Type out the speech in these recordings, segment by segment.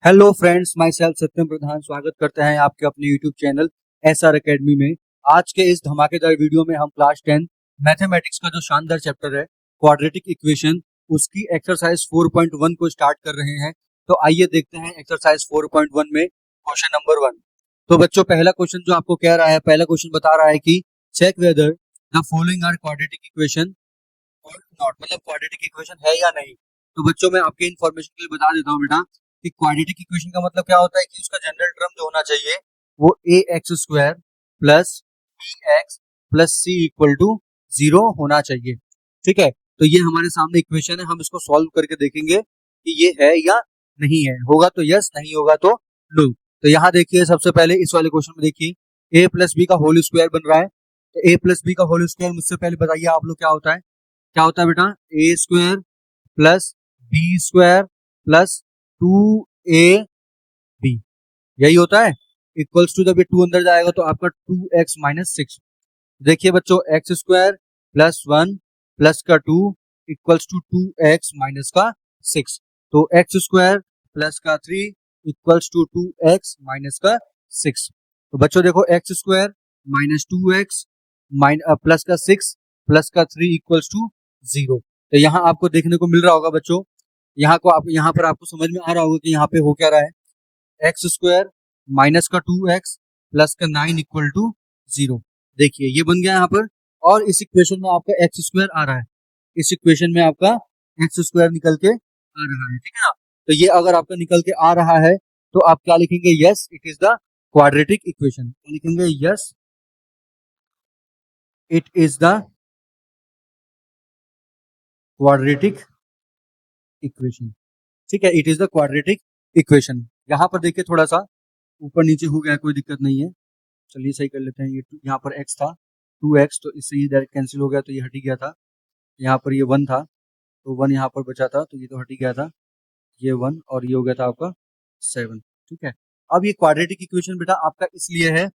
Hello friends, my self सत्यम प्रधान स्वागत करते हैं आपके अपने यूट्यूब चैनल एसआर एकेडमी में। आज के इस धमाकेदार वीडियो में हम क्लास 10 मैथमेटिक्स का जो शानदार चैप्टर है क्वाड्रेटिक इक्वेशन, उसकी एक्सरसाइज 4.1 को स्टार्ट कर रहे हैं। तो आइए देखते हैं एक्सरसाइज 4.1 में क्वेश्चन नंबर 1। तो बच्चों, पहला क्वेश्चन जो आपको कह रहा है, पहला क्वेश्चन बता रहा है कि check whether the following are quadratic equation और नॉट, मतलब क्वाड्रेटिक इक्वेशन है या नहीं। तो बच्चों, मैं आपके इन्फॉर्मेशन के लिए बता देता हूँ बेटा कि क्वाड्रेटिक इक्वेशन का मतलब क्या होता है कि उसका जनरल टर्म जो होना चाहिए वो A x square plus B x plus C equal to 0 होना चाहिए। ठीक है, तो ये हमारे सामने इक्वेशन है, हम इसको सॉल्व करके देखेंगे कि ये है या नहीं है। होगा तो यस, नहीं होगा तो नो। तो यहाँ देखिए, सबसे पहले इस वाले क्वेश्चन में देखिए ए प्लस बी का होल स्क्वायर बन रहा है। तो ए प्लस बी का होल स्क्वायर मुझसे पहले बताइए आप लोग क्या होता है। क्या होता है बेटा? A square plus B square plus 2ab, यही होता है। इक्वल्स टू, जब ये 2 अंदर जाएगा तो आपका 2x माइनस 6। देखिए बच्चों, एक्स स्क्वायर प्लस 1 प्लस का 2 इक्वल्स टू 2x माइनस का 6। तो एक्स स्क्वायर प्लस का 3 इक्वल्स टू 2x माइनस का 6। तो बच्चों देखो, x square minus 2x plus का 6 प्लस का 3 इक्वल्स टू 0। तो यहाँ आपको देखने को मिल रहा होगा बच्चों, यहाँ पर आपको समझ में आ रहा होगा कि यहाँ पे हो क्या रहा है। एक्स स्क्वायर माइनस का 2x प्लस का 9 इक्वल टू 0। देखिए ये बन गया यहाँ पर, और इस इक्वेशन में आपका एक्स स्क्वायर आ रहा है। इस इक्वेशन में आपका एक्स स्क्वायर निकल के आ रहा है, ठीक है ना। तो ये अगर आपका निकल के आ रहा है तो आप क्या लिखेंगे? Yes, it is the quadratic equation. लिखेंगे yes, it is the quadratic equation. ठीक है, it is the quadratic equation. यहाँ पर देखिए थोड़ा सा ऊपर नीचे हो गया, कोई दिक्कत नहीं है, चलिए सही कर लेते हैं। ये यहाँ पर x था 2x, तो इससे ये डायरेक्ट कैंसिल हो गया, तो ये हट ही गया था। यहाँ पर ये 1 था, तो 1 यहाँ पर बचा था, तो ये तो हट ही गया था, ये 1, और ये हो गया था आपका 7। ठीक है, अब ये क्वाड्रेटिक इक्वेशन बेटा आपका इसलिए है,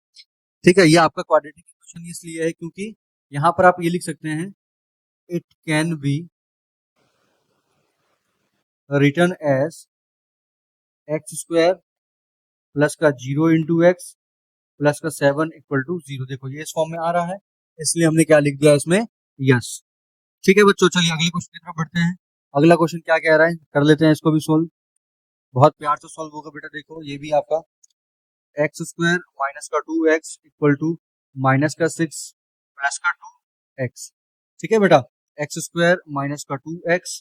ठीक है, ये आपका क्वाड्रेटिक इक्वेशन इसलिए है क्योंकि यहाँ पर आप ये लिख सकते हैं, it can be written as x square plus का 0 इंटू एक्स प्लस का 7 इक्वल टू 0। देखो ये इस फॉर्म में आ रहा है, इसलिए हमने क्या लिख दिया इसमें? यस। ठीक है बच्चों, चलिए अगले क्वेश्चन की तरफ बढ़ते हैं। अगला क्वेश्चन क्या कह रहा है, कर लेते हैं इसको भी सोल्व। बहुत प्यार से सोल्व होगा बेटा। देखो ये भी आपका एक्स स्क्वायर माइनस का 2x इक्वल टू माइनस का 6 प्लस का 2x। ठीक है बेटा, एक्स स्क्वायर माइनस का 2x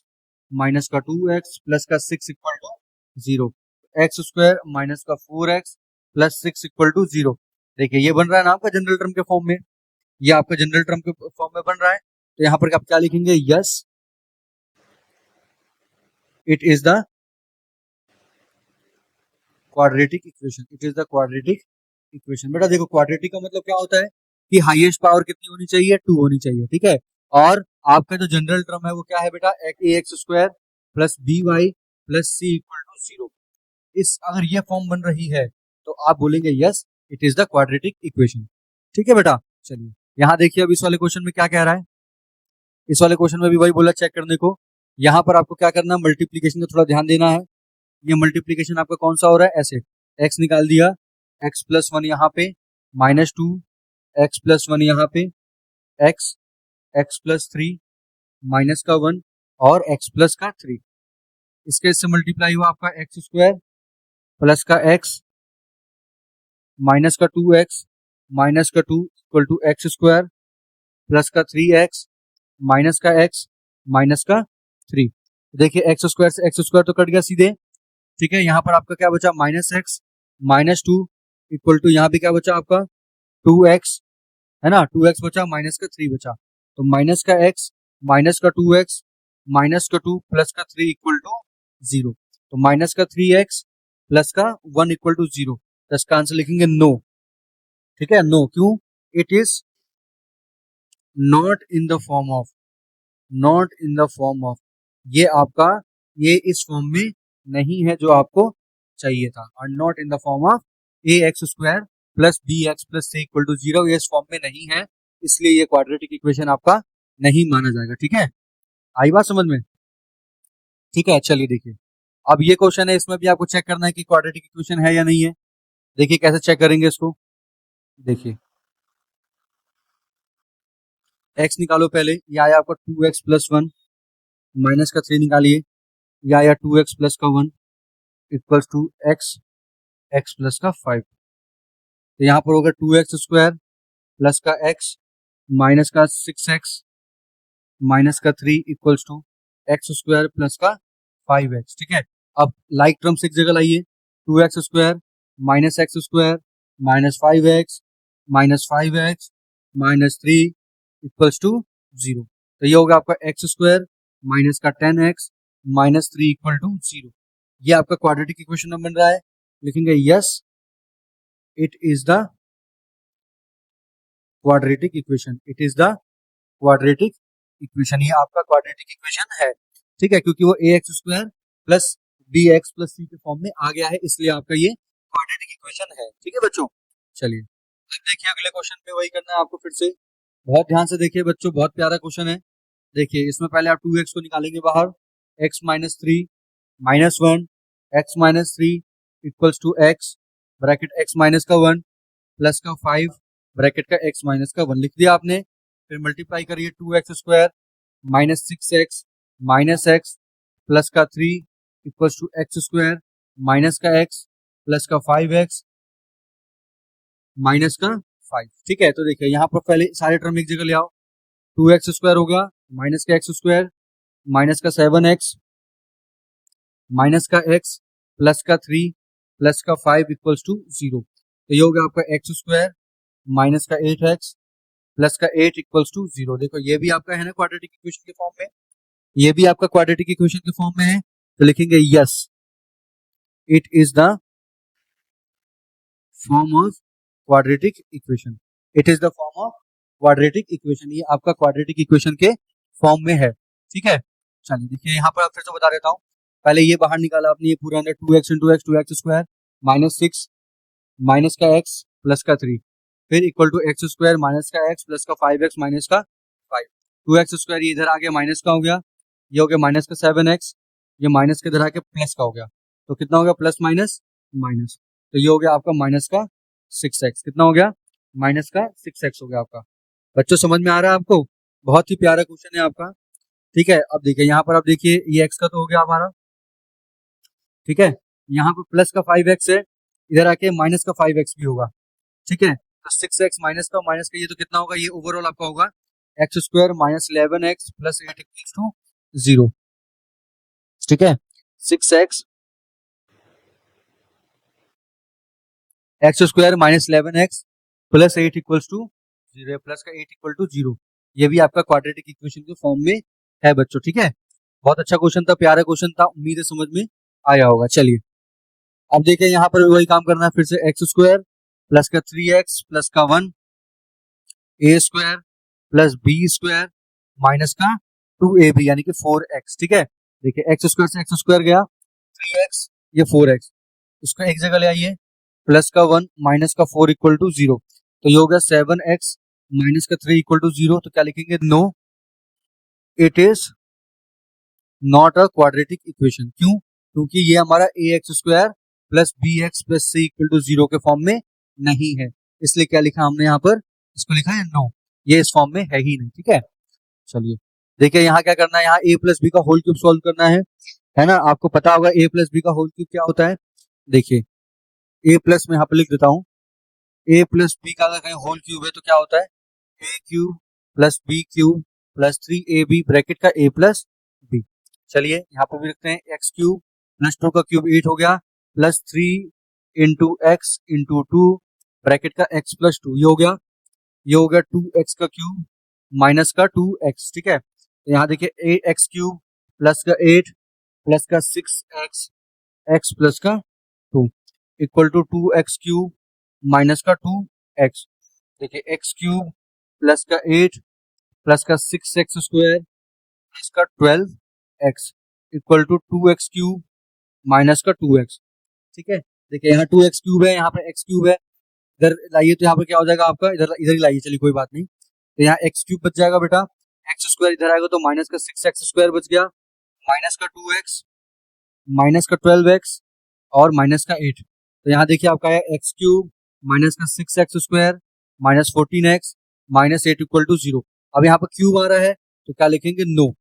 माइनस का 2x प्लस का 6 equal to 0। X square minus का 4x प्लस 6 इक्वल टू 0। देखिए ये बन रहा है ना आपका जनरल टर्म के फॉर्म में, ये आपका जनरल टर्म के फॉर्म में बन रहा है। तो यहाँ पर आप क्या लिखेंगे? Yes, it is the quadratic equation. It is the quadratic equation. बेटा देखो, क्वाड्रेटिक का मतलब क्या होता है कि हाईएस्ट पावर कितनी होनी चाहिए? 2 होनी चाहिए। ठीक है, और आपका जो जनरल टर्म है वो क्या है बेटा? A x square plus B Y plus C equal to 0। इस अगर ये फॉर्म बन रही है तो आप बोलेंगे yes, it is the quadratic equation. ठीक है बेटा, चलिए यहाँ देखिए, अब इस वाले क्वेश्चन में क्या कह रहा है। इस वाले क्वेश्चन में भी वही बोला चेक करने को। यहाँ पर आपको क्या करना है? मल्टीप्लीकेशन का थोड़ा ध्यान देना है। ये मल्टीप्लीकेशन आपका कौन सा हो रहा है? ऐसे x निकाल दिया, x प्लस 1 यहाँ पे माइनस 2, x प्लस 1 यहाँ पे x, x प्लस 3 माइनस का 1 और x प्लस का 3। इसके इससे मल्टीप्लाई हुआ आपका एक्स स्क्वायर प्लस का x माइनस का 2x माइनस का 2 equal to x square plus का 3x माइनस का x माइनस का 3। देखिए एक्स स्क्वायर से एक्स स्क्वायर तो कट गया सीधे। ठीक है, यहाँ पर आपका क्या बचा? Minus x minus 2 equal to यहाँ पे क्या बचा आपका? 2x, है ना, 2x बचा, माइनस का 3 बचा, तो माइनस का x माइनस का 2x माइनस का 2 प्लस का 3 इक्वल टू 0। तो माइनस का 3x प्लस का 1 इक्वल टू 0। तो इसका आंसर लिखेंगे नो। ठीक है, नो। क्यों? It is not in the form of, not in the form of, ये आपका ये इस फॉर्म में नहीं है जो आपको चाहिए था। और not in the form of a x square plus B x plus C equal to 0, ये इस फॉर्म में नहीं है, इसलिए ये क्वाड्रेटिक इक्वेशन आपका नहीं माना जाएगा। ठीक है, आई बात समझ में? ठीक है, चलिए देखिए अब ये क्वेश्चन है, इसमें भी आपको चेक करना है कि क्वाड्रेटिक इक्वेशन है या नहीं है। देखिए कैसे चेक करेंगे इसको। देखिए x निकालो पहले, या आया आपका 2x+1 माइनस का 3 निकालिए, या आया 2x प्लस का 1 इक्वल्स टू x प्लस का 5। तो यहाँ पर होगा 2x² प्लस का x माइनस का 6x माइनस का 3 इक्वल्स टू x² प्लस का 5x। ठीक है, अब लाइक टर्म्स एक जगह लाइए, 2x² minus x² minus 5x minus 5x minus 3 equals to 0। तो ये होगा आपका x² माइनस का 10x माइनस 3 इक्वल टू 0। ये आपका क्वाड्रेटिक इक्वेशन बन रहा है। लिखेंगे yes it is the quadratic equation, it is the quadratic equation. ये आपका क्वाड्रेटिक इक्वेशन है। ठीक है, क्योंकि वो ax² plus bx plus c के फॉर्म में आ गया है, इसलिए आपका ये क्वाड्रेटिक इक्वेशन है। ठीक है बच्चों, चलिए अब देखिए अगले क्वेश्चन पे वही करना है आपको फिर से। बहुत ध्यान से देखिए बच्चों, बहुत प्यारा क्वेश्चन है। देखिए इसमें पहले आप 2x को निकालेंगे बाहर, x minus 3 minus 1 x minus 3 equals to x bracket x minus का 1 प्लस का 5 ब्रैकेट का x माइनस का 1 लिख दिया आपने। फिर मल्टीप्लाई करिए 2x² minus 6x minus x plus का 3 इक्वल्स टू x² माइनस का x प्लस का 5x माइनस का 5। ठीक है, तो देखिए यहाँ पर पहले सारे टर्म एक जगह ले आओ। 2x² हो गया माइनस का x² माइनस का 7x माइनस का x प्लस का 3 प्लस का 5 इक्वल्स टू 0। तो ये हो गया आपका x² माइनस का 8x प्लस का 8 इक्वल्स टू 0। देखो ये भी आपका है ना क्वाड्रेटिक इक्वेशन के फॉर्म में, ये भी आपका क्वाड्रेटिक इक्वेशन के फॉर्म में है। तो लिखेंगे yes it is the form of quadratic equation, it is the form of quadratic equation. ये आपका क्वाड्रेटिक इक्वेशन के फॉर्म में है। ठीक है, चलिए देखिए यहाँ पर आप फिर से बता देता हूँ। पहले ये बाहर निकाला आपने, ये पूरा अंदर 2x into x 2x² minus 6 minus का x प्लस का 3 फिर इक्वल टू x² माइनस का x प्लस का 5x माइनस का 5। 2x² ये इधर आ गया माइनस का हो गया, ये हो गया माइनस का 7x, ये माइनस के इधर आके प्लस का हो गया। तो कितना हो गया प्लस माइनस माइनस, तो ये हो गया आपका माइनस का 6x। कितना हो गया माइनस का 6x हो गया आपका। बच्चों समझ में आ रहा है आपको? बहुत ही प्यारा क्वेश्चन है आपका। ठीक है, अब देखिए यहाँ पर आप देखिए ये x का तो हो गया हमारा। ठीक है, यहाँ पर प्लस का 5x है, इधर आके माइनस का 5x भी होगा। ठीक है, तो 6x माइनस का ये तो कितना होगा, ये ओवरऑल आपका होगा x² minus 11x plus 8 equals to 0। ठीक है, 6x x² minus 11x plus 8 equals to 0, plus का 8 इक्वल टू 0। ये भी आपका क्वाड्रेटिक इक्वेशन के फॉर्म में है बच्चों। ठीक है, बहुत अच्छा क्वेश्चन था, प्यारा क्वेश्चन था, उम्मीद है समझ में आया होगा। चलिए अब देखिए यहाँ पर वही काम करना है फिर से, x² प्लस का 3x प्लस का 1 a² प्लस b² माइनस का 2ab यानी कि 4x। ठीक है, देखिए x² से x² गया 3x, ये 4x, इसको एक जगह ले आइए, प्लस का 1 माइनस का 4 इक्वल टू 0। तो ये हो गया 7x माइनस का 3 इक्वल टू 0। तो क्या लिखेंगे, no it is not a quadratic equation. क्यों? क्योंकि ये हमारा ax² plus bx plus c equal to 0 के फॉर्म में नहीं है, इसलिए क्या लिखा हमने यहाँ पर, इसको लिखा है नो, ये इस फॉर्म में है ही नहीं। ठीक है, चलिए देखिए यहाँ क्या करना है, यहाँ a प्लस बी का होल क्यूब सॉल्व करना है ना। आपको पता होगा a प्लस बी का होल क्यूब क्या होता है। देखिए a प्लस में यहाँ पर लिख देता हूँ, a प्लस बी का अगर कहीं होल क्यूब है तो क्या होता है, a cube plus b cube plus 3ab bracket का a प्लस बी। चलिए यहाँ पर भी लिखते हैं x क्यूब प्लस 2 का क्यूब 8 हो गया plus 3 into x into 2 bracket का x प्लस 2, ये हो गया 2x का क्यूब माइनस का 2x। ठीक है, तो यहाँ देखिए x क्यूब प्लस का 8 प्लस का 6x x प्लस का 2 equal to 2x cube minus का 2x। देखिए x क्यूब प्लस का 8 प्लस का 6x² प्लस का 12x equal to 2x cube minus का 2x। ठीक है, देखिए यहाँ 2x क्यूब है, यहाँ पर x क्यूब है, इधर लाइए तो यहाँ पर क्या हो जाएगा आपका, इधर इधर ही लाइए, चलिए कोई बात नहीं। तो यहाँ x क्यूब बच जाएगा बेटा, x² इधर आएगा तो माइनस का 6x² बच गया माइनस का 2x माइनस का 12x और माइनस का 8। तो यहाँ देखिए आपका है एक्स क्यूब माइनस का 6x² minus 14x minus 8 equal to 0। अब यहाँ पर क्यूब आ रहा है तो क्या लिखेंगे, नो।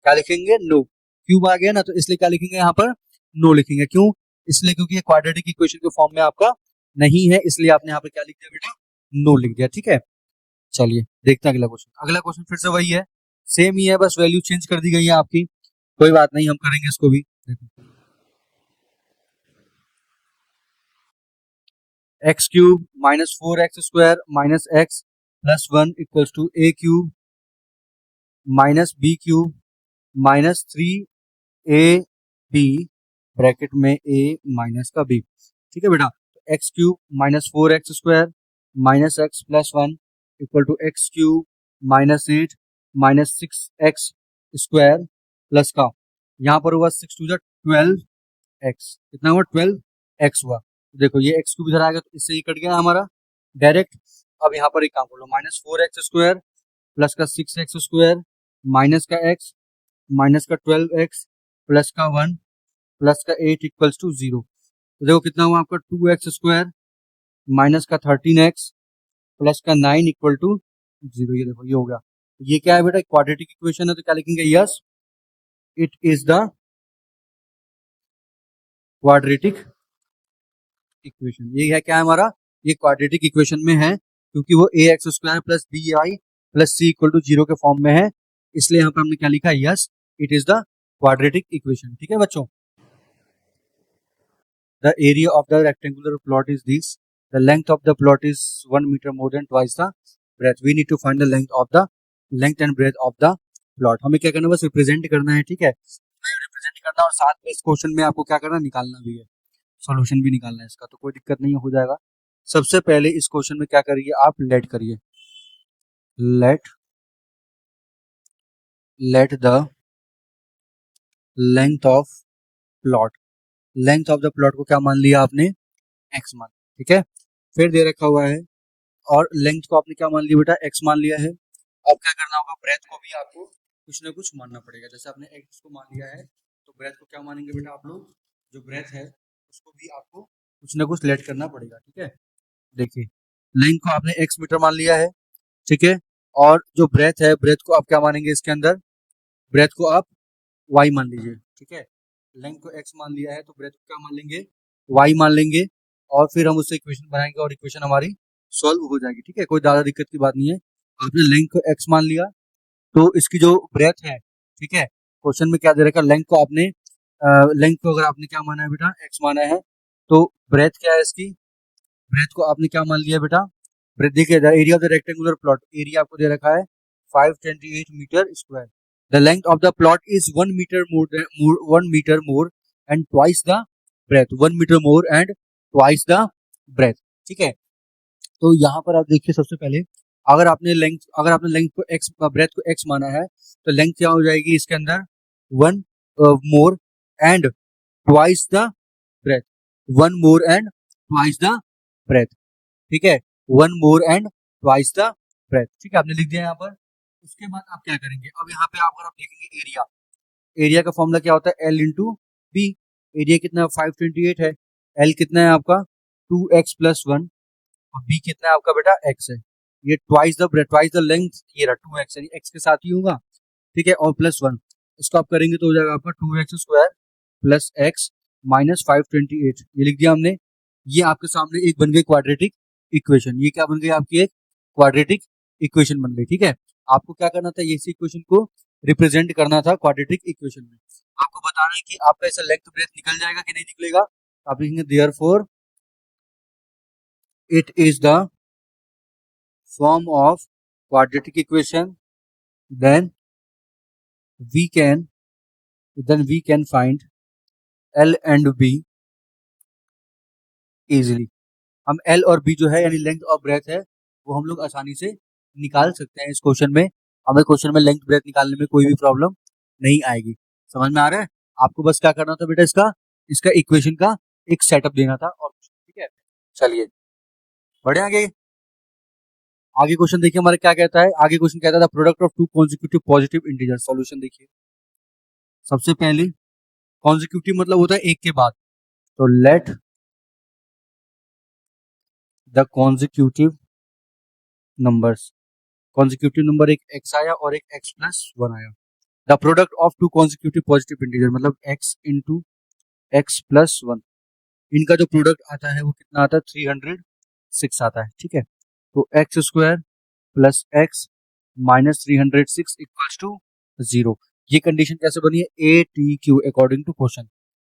क्या लिखेंगे, नो। क्यूब आ गया ना, तो इसलिए क्या लिखेंगे यहाँ पर, नो लिखेंगे। क्यों, इसलिए क्योंकि ये क्वाड्रेटिक इक्वेशन के फॉर्म में आपका नहीं है, इसलिए आपने यहाँ पर क्या लिख दिया बेटा, नो लिख दिया। ठीक है, चलिए देखते हैं अगला क्वेश्चन। अगला क्वेश्चन फिर से वही है, सेम ही है, बस वैल्यू चेंज कर दी गई है आपकी। कोई बात नहीं, हम करेंगे इसको भी। देखो, x cube minus 4x² minus x plus 1 equals to a cube minus b cube minus 3ab bracket में a माइनस का b। ठीक है बेटा, x cube minus 4x² minus x plus 1 equal to x cube minus 8 minus 6x² plus का, यहाँ पर हुआ 6 to 12x, कितना हुआ, 12x हुआ। देखो ये एक्स क्यूब इधर आ गया तो इससे ही कट गया हमारा डायरेक्ट। अब यहाँ पर एक काम कर लो, माइनस 4x² प्लस का 6x² माइनस का x माइनस का 12x प्लस का 1 प्लस का 8 इक्वल्स टू 0। तो देखो कितना हुआ आपका 2x² माइनस का 13x प्लस का 9 इक्वल टू 0। ये देखो ये हो गया। ये क्या है बेटा, क्वाड्रेटिक इक्वेशन है, तो क्या लिखेंगे, yes it is the quadratic equation. ये है क्या है हमारा, ये क्वाड्रेटिक इक्वेशन में है, क्योंकि वो ax² plus bi plus c equal to 0 के फॉर्म में है, इसलिए यहाँ पर हमने क्या लिखा है, yes it is the quadratic equation. ठीक है बच्चों, the area of the rectangular plot is this, the length of the plot is 1 metre more than twice the breadth. We need to find the length and breadth of the plot. हमें क्या करना है, बस represent करना है। ठीक है, represent करना, और साथ में इस क्वेश्चन में आपको क्या करना है, निकालना भी है, सॉल्यूशन भी निकालना है इसका, तो कोई दिक्कत नहीं हो जाएगा। सबसे पहले इस क्वेश्चन में क्या करिए आप, लेट करिए, let the length of plot. Length of the plot को क्या मान लिया आपने, एक्स मान। ठीक है, फिर दे रखा हुआ है, और लेंथ को आपने क्या मान लिया बेटा, एक्स मान लिया है। अब क्या करना होगा, ब्रेथ को भी आपको कुछ ना कुछ मानना पड़ेगा। जैसे आपने एक्स को मान लिया है, तो ब्रेथ को क्या मानेंगे बेटा आप लोग, जो ब्रेथ है उसको भी आपको कुछ ना कुछ लेट करना पड़ेगा। ठीक है, देखिए लेंथ को आपने एक्स मीटर मान लिया है, ठीक है, और जो ब्रेथ है, ब्रेथ को आप क्या मानेंगे, इसके अंदर ब्रेथ को आप वाई मान लीजिए। ठीक है, लेंथ को एक्स मान लिया है, तो ब्रेथ को क्या मान लेंगे, वाई मान लेंगे, और फिर हम उससे इक्वेशन बनाएंगे और इक्वेशन हमारी सॉल्व हो जाएगी। ठीक है, कोई ज्यादा दिक्कत की बात नहीं है। आपने लेंथ को एक्स मान लिया, तो इसकी जो ब्रेथ है, ठीक है, क्वेश्चन में क्या दे रखा, लेंथ को आपने लेंथ को अगर आपने क्या माना है बेटा, एक्स माना है, तो ब्रेथ क्या है इसकी, ब्रेथ को आपने क्या मान लिया बेटा, ब्रेथ देखिए, the area of the rectangular plot, area आपको दे रखा है 528 metre square. The length of the plot is 1 metre more 1 metre more and twice the breadth, 1 metre more and twice the breadth. ठीक है, तो यहाँ पर आप देखिए, सबसे पहले अगर आपने लेंथ को एक्स, ब्रेथ को एक्स माना है, तो लेंथ क्या हो जाएगी इसके अंदर, 1 more and twice the breadth, 1 more and twice the breadth. ठीक है, 1 more and twice the breadth. ठीक है, आपने लिख दिया यहाँ पर। उसके बाद आप क्या करेंगे, अब यहाँ पे अगर आप देखेंगे एरिया, एरिया का फॉर्मूला क्या होता है, एल इंटू बी। एरिया कितना है, 528 है, एल कितना है आपका 2x प्लस 1, और बी कितना है आपका बेटा, x है। ये twice the breadth, twice the length, ये रहा 2x, यानी x के साथ ही होगा। ठीक है, और प्लस 1, इसको आप करेंगे तो हो जाएगा आपका 2x² प्लस x माइनस 528। ये लिख दिया हमने। ये आपके सामने एक बन गई क्वाड्रेटिक इक्वेशन। ये क्या बन गई आपकी, एक क्वाड्रेटिक इक्वेशन बन गई। ठीक है, आपको क्या करना था, इसी इक्वेशन को रिप्रेजेंट करना था क्वाड्रेटिक इक्वेशन में। आपको बताना है कि आपका ऐसा लेंथ ब्रेथ निकल जाएगा कि नहीं निकलेगा। आप लिखेंगे therefore it is the form of quadratic equation, then we can find L and B easily। हम L और B जो है, यानी लेंथ और ब्रेथ है, वो हम लोग आसानी से निकाल सकते हैं इस क्वेश्चन में। हमें क्वेश्चन में लेंथ ब्रेथ निकालने में कोई भी प्रॉब्लम नहीं आएगी। समझ में आ रहा है, आपको बस क्या करना था बेटा, इसका इक्वेशन का एक सेटअप देना था, और ठीक है, चलिए बढ़े आगे। आगे क्वेश्चन देखिए हमारे क्या कहता है। आगे क्वेश्चन कहता था product of two consecutive positive integer. Solution देखिए, सबसे पहले कॉन्जिक्यूटिव मतलब होता है एक के बाद, तो let the consecutive numbers, consecutive number एक x आया और एक x+1 आया, the product of two consecutive positive integer मतलब x इंटू x+1, इनका जो प्रोडक्ट आता है वो कितना आता है 306 आता है, ठीक है। तो x square plus x minus 306 equals to 0। ये कंडीशन कैसे बनी है, A T Q according to question,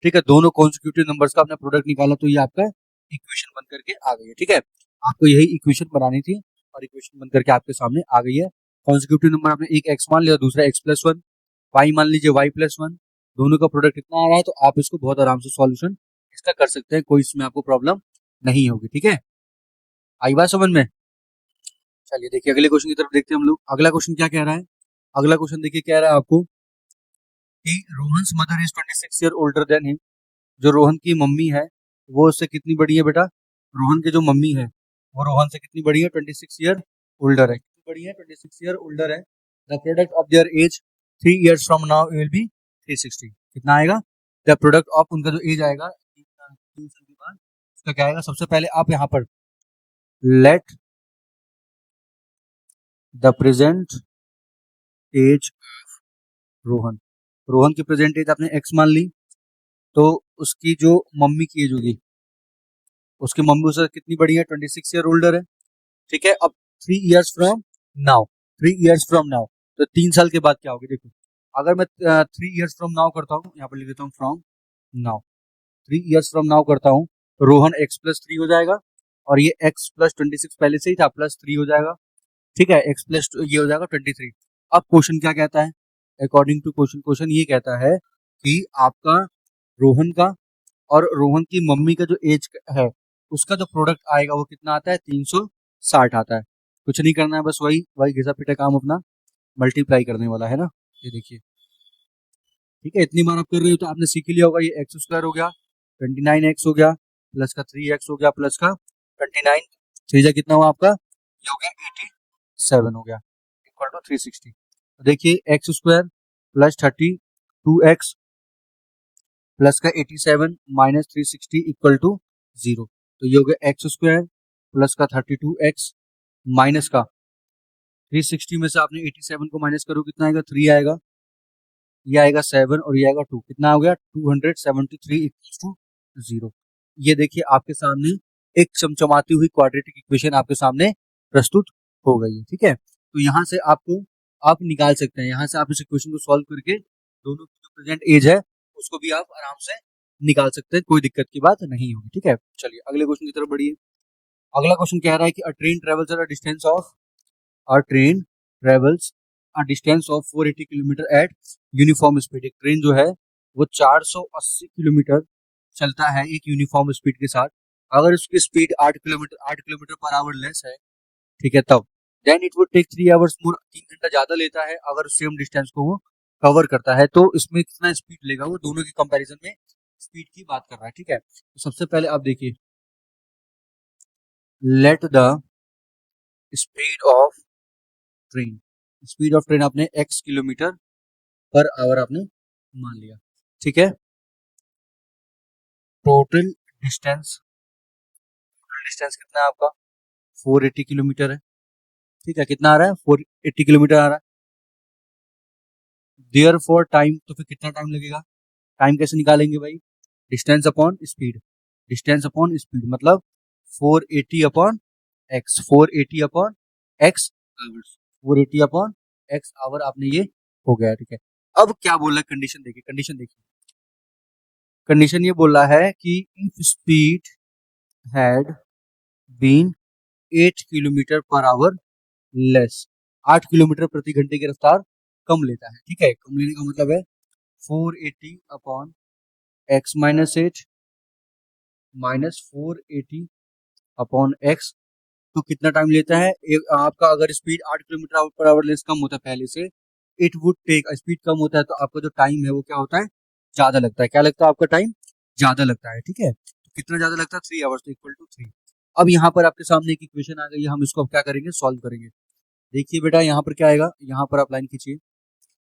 ठीक है। दोनों कॉन्जिक्यूटिव नंबर्स का आपने प्रोडक्ट निकाला तो ये आपका इक्वेशन बन करके आ गई है, ठीक है। आपको यही इक्वेशन बनानी थी और इक्वेशन बन करके आपके सामने आ गई है। कॉन्जिक्यूटिव नंबर आपने एक एक्स मान लिया, दूसरा x+1, वाई मान लीजिए y+1, दोनों का प्रोडक्ट कितना आ रहा है, तो आप इसको बहुत आराम से सॉल्यूशन इसका कर सकते हैं, कोई इसमें आपको प्रॉब्लम नहीं होगी, ठीक है। आई बात समझ में। चलिए देखिए अगले क्वेश्चन की तरफ देखते हैं हम लोग। अगला क्वेश्चन क्या कह रहा है, अगला क्वेश्चन देखिए कह रहा है आपको कि Rohan's mother is 26 year older than him, जो रोहन की मम्मी है वो उससे कितनी बड़ी है बेटा, रोहन की जो मम्मी है वो रोहन से कितनी बड़ी है, 26 ईयर ओल्डर है, कितनी बड़ी है 26 ईयर ओल्डर है। The product of their age 3 years from now will be 360, कितना आएगा, द प्रोडक्ट ऑफ उनका जो एज आएगा 3 साल के बाद उसका क्या आएगा। सबसे पहले आप यहाँ पर let the present age Rohan, Rohan की प्रेजेंट एज आपने x मान ली, तो उसकी जो मम्मी की एज होगी, उसकी मम्मी उससे कितनी बड़ी है 26 ईयर ओल्डर है, ठीक है। अब 3 years from now, 3 years from now, तो 3 साल के बाद क्या होगी देखो, अगर मैं 3 इयर्स फ्रॉम नाउ करता हूँ, यहाँ पर लिख देता हूँ from now, 3 years from now करता हूँ तो रोहन x+3 हो जाएगा और ये x+26 पहले से ही था, +3 हो जाएगा, ठीक है। x प्लस ये हो जाएगा 23। अब क्वेश्चन क्या कहता है, अकॉर्डिंग टू क्वेश्चन, क्वेश्चन ये कहता है कि आपका रोहन का और रोहन की मम्मी का जो एज है उसका जो प्रोडक्ट आएगा वो कितना आता है 360 आता है। कुछ नहीं करना है, बस वही वही घिसा पिटा काम अपना मल्टीप्लाई करने वाला है ना, ये देखिए, ठीक है। इतनी बार आप कर रहे हो तो आपने सीख लिया होगा, ये एक्स स्क्वायर हो गया 29x हो गया प्लस का 3x हो गया प्लस का 29, थ्री जा कितना हुआ आपका, ये हो गया 87 हो गया इक्वल टू 360। तो देखिए x square plus 32x plus का 87 माइनस 360 इक्वल टू 0, तो ये हो गया एक्स स्क्वायर प्लस का 32x माइनस का 360 में से आपने 87 को माइनस करो कितना आएगा 3 आएगा, ये आएगा 7 और ये आएगा 2, कितना हो गया 273 इक्वल टू 0। ये देखिए आपके सामने एक चमचमाती हुई क्वाड्रेटिक इक्वेशन आपके सामने प्रस्तुत हो गई है, ठीक है। तो यहाँ से आपको आप निकाल सकते हैं, यहाँ से आप इस इक्वेशन को सॉल्व करके दोनों की जो प्रेजेंट एज है उसको भी आप आराम से निकाल सकते हैं, कोई दिक्कत की बात नहीं होगी, ठीक है। चलिए अगले क्वेश्चन की तरफ बढ़िए। अगला क्वेश्चन कह रहा है कि अ train travels at a distance of, a train travels a distance of 480 kilometre eight uniform speed, एक ट्रेन जो है वो 480 किलोमीटर चलता है एक यूनिफॉर्म स्पीड के साथ, अगर उसकी speed 8 kilometre per hour less है, ठीक है, तब then it would take 3 hours more, 3 घंटा ज्यादा लेता है अगर सेम डिस्टेंस को वो कवर करता है। तो इसमें कितना स्पीड लेगा, वो दोनों की कंपैरिजन में स्पीड की बात कर रहा है, ठीक है। तो सबसे पहले आप देखिए let the speed of train, speed of train आपने x किलोमीटर पर आवर आपने मान लिया, ठीक है। टोटल डिस्टेंस, टोटल डिस्टेंस कितना है आपका 480 किलोमीटर है, ठीक है। कितना आ रहा है 480 किलोमीटर आ रहा है, देयर फॉर टाइम, तो फिर कितना टाइम लगेगा, टाइम कैसे निकालेंगे भाई, distance upon speed, distance upon speed मतलब 480 upon x, 480 upon x hours, 480 upon x hour आपने ये हो गया, ठीक है। अब क्या बोल रहा है कंडीशन देखिए, कंडीशन देखिए, कंडीशन ये बोल रहा है कि if speed had been 8 kilometre per hour less, 8 kilometre प्रति घंटे की रफ्तार कम लेता है, ठीक है। कम लेने का मतलब है 480 upon X minus 8 minus 480 upon X, तो कितना टाइम लेता है आपका, अगर speed 8 kilometre per hour less कम होता है पहले से, इट वुड टेक, स्पीड कम होता है तो आपका जो टाइम है वो क्या होता है, ज्यादा लगता है, क्या लगता है आपका टाइम ज्यादा लगता है, ठीक है। तो कितना ज्यादा लगता है 3 आवर्स, तो इक्वल टू 3। अब यहाँ पर आपके सामने एक इक्वेशन आ गई है, हम इसको अब क्या करेंगे सॉल्व करेंगे। देखिए बेटा यहाँ पर क्या आएगा, यहाँ पर आप लाइन खींचिए,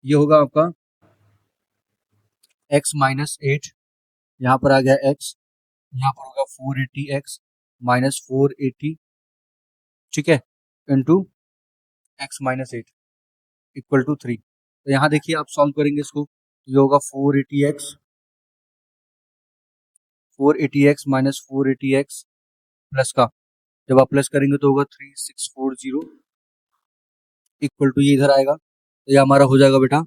ये होगा आपका x माइनस 8, यहाँ पर आ गया x, यहाँ पर होगा 480x माइनस 480, ठीक है, into x minus 8 equal to 3। तो यहाँ देखिए आप सॉल्व करेंगे इसको, ये होगा 480x माइनस 480x प्लस का, जब आप प्लस करेंगे तो होगा 3640 इक्वल टू, ये इधर आएगा तो ये हमारा हो जाएगा बेटा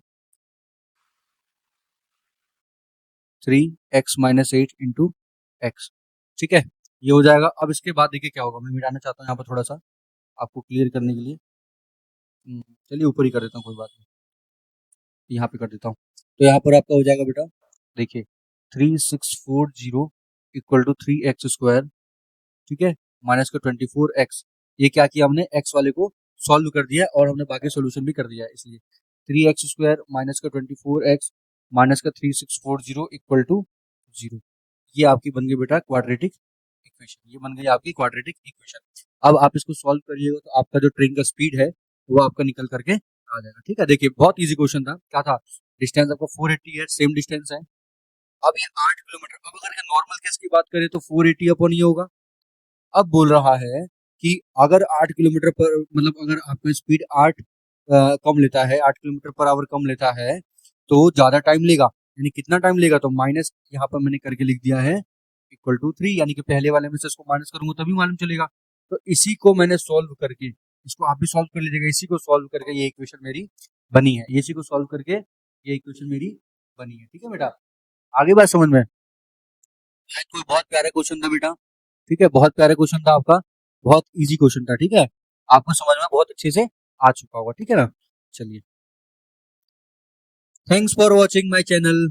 3x माइनस 8 इंटू एक्स, ठीक है, ये हो जाएगा। अब इसके बाद देखिए क्या होगा, मैं मिटाना चाहता हूँ यहाँ पर थोड़ा सा आपको क्लियर करने के लिए। चलिए ऊपर ही कर देता हूँ, कोई बात नहीं, यहाँ पे कर देता हूँ। तो यहाँ पर आपका हो जाएगा बेटा, देखिए 3640 इक्वल टू 3x², ठीक है, माइनस का 24x। ये क्या किया हमने, x वाले को सॉल्व कर दिया और हमने बाकी सोल्यूशन भी कर दिया है, इसलिए 3x² माइनस का 24x माइनस का 3640 इक्वल टू 0। ये आपकी बन गई बेटा क्वाड्रेटिक इक्वेशन, ये बन गई आपकी क्वाड्रेटिक इक्वेशन। अब आप इसको सॉल्व करिएगा तो आपका जो ट्रेन का स्पीड है वो आपका निकल करके आ जाएगा, ठीक है। देखिए बहुत इजी क्वेश्चन था, क्या था, डिस्टेंस आपका 480 है, सेम डिस्टेंस है, अब ये 8 किलोमीटर। अब अगर नॉर्मल केस की बात करें तो 480 अपॉन ये होगा। अब बोल रहा है कि अगर 8 किलोमीटर पर, मतलब अगर आपका स्पीड 8 कम लेता है, 8 किलोमीटर पर आवर कम लेता है तो ज्यादा टाइम लेगा, यानी कितना टाइम लेगा, तो माइनस यहाँ पर मैंने करके लिख दिया है इक्वल टू 3, यानी कि पहले वाले में से इसको माइनस करूंगा तभी मालूम चलेगा। तो इसी को मैंने सॉल्व करके, इसको आप भी सॉल्व कर लीजिएगा, इसी को सॉल्व करके ये इक्वेशन मेरी बनी है, इसी को सॉल्व करके ये इक्वेशन मेरी बनी है, ठीक है बेटा। आगे बात समझ में, कोई बहुत प्यारा क्वेश्चन था बेटा, ठीक है, बहुत प्यारा क्वेश्चन था आपका, बहुत इजी क्वेश्चन था, ठीक है, आपको समझ में बहुत अच्छे से आ चुका होगा, ठीक है ना। चलिए, thanks for watching my channel.